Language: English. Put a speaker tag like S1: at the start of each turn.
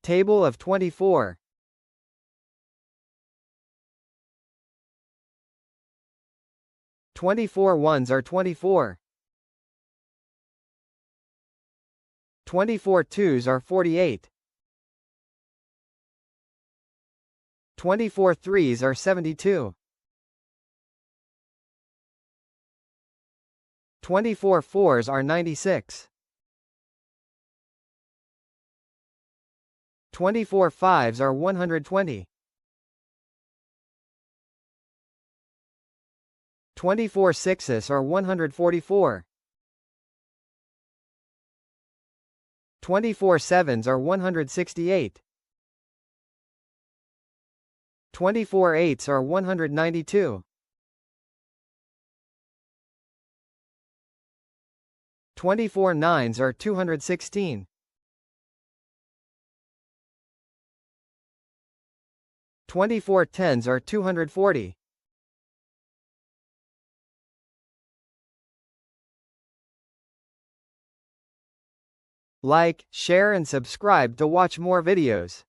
S1: Table of 24. 24 ones are 24. 24 twos are 48. 24 threes are 72. 24 fours are 96. 24 fives are 120. 24 sixes are 144. 24 sevens are 168. 24 eights are 192. 24 nines are 216. 24 tens are 240. Like, share and subscribe to watch more videos.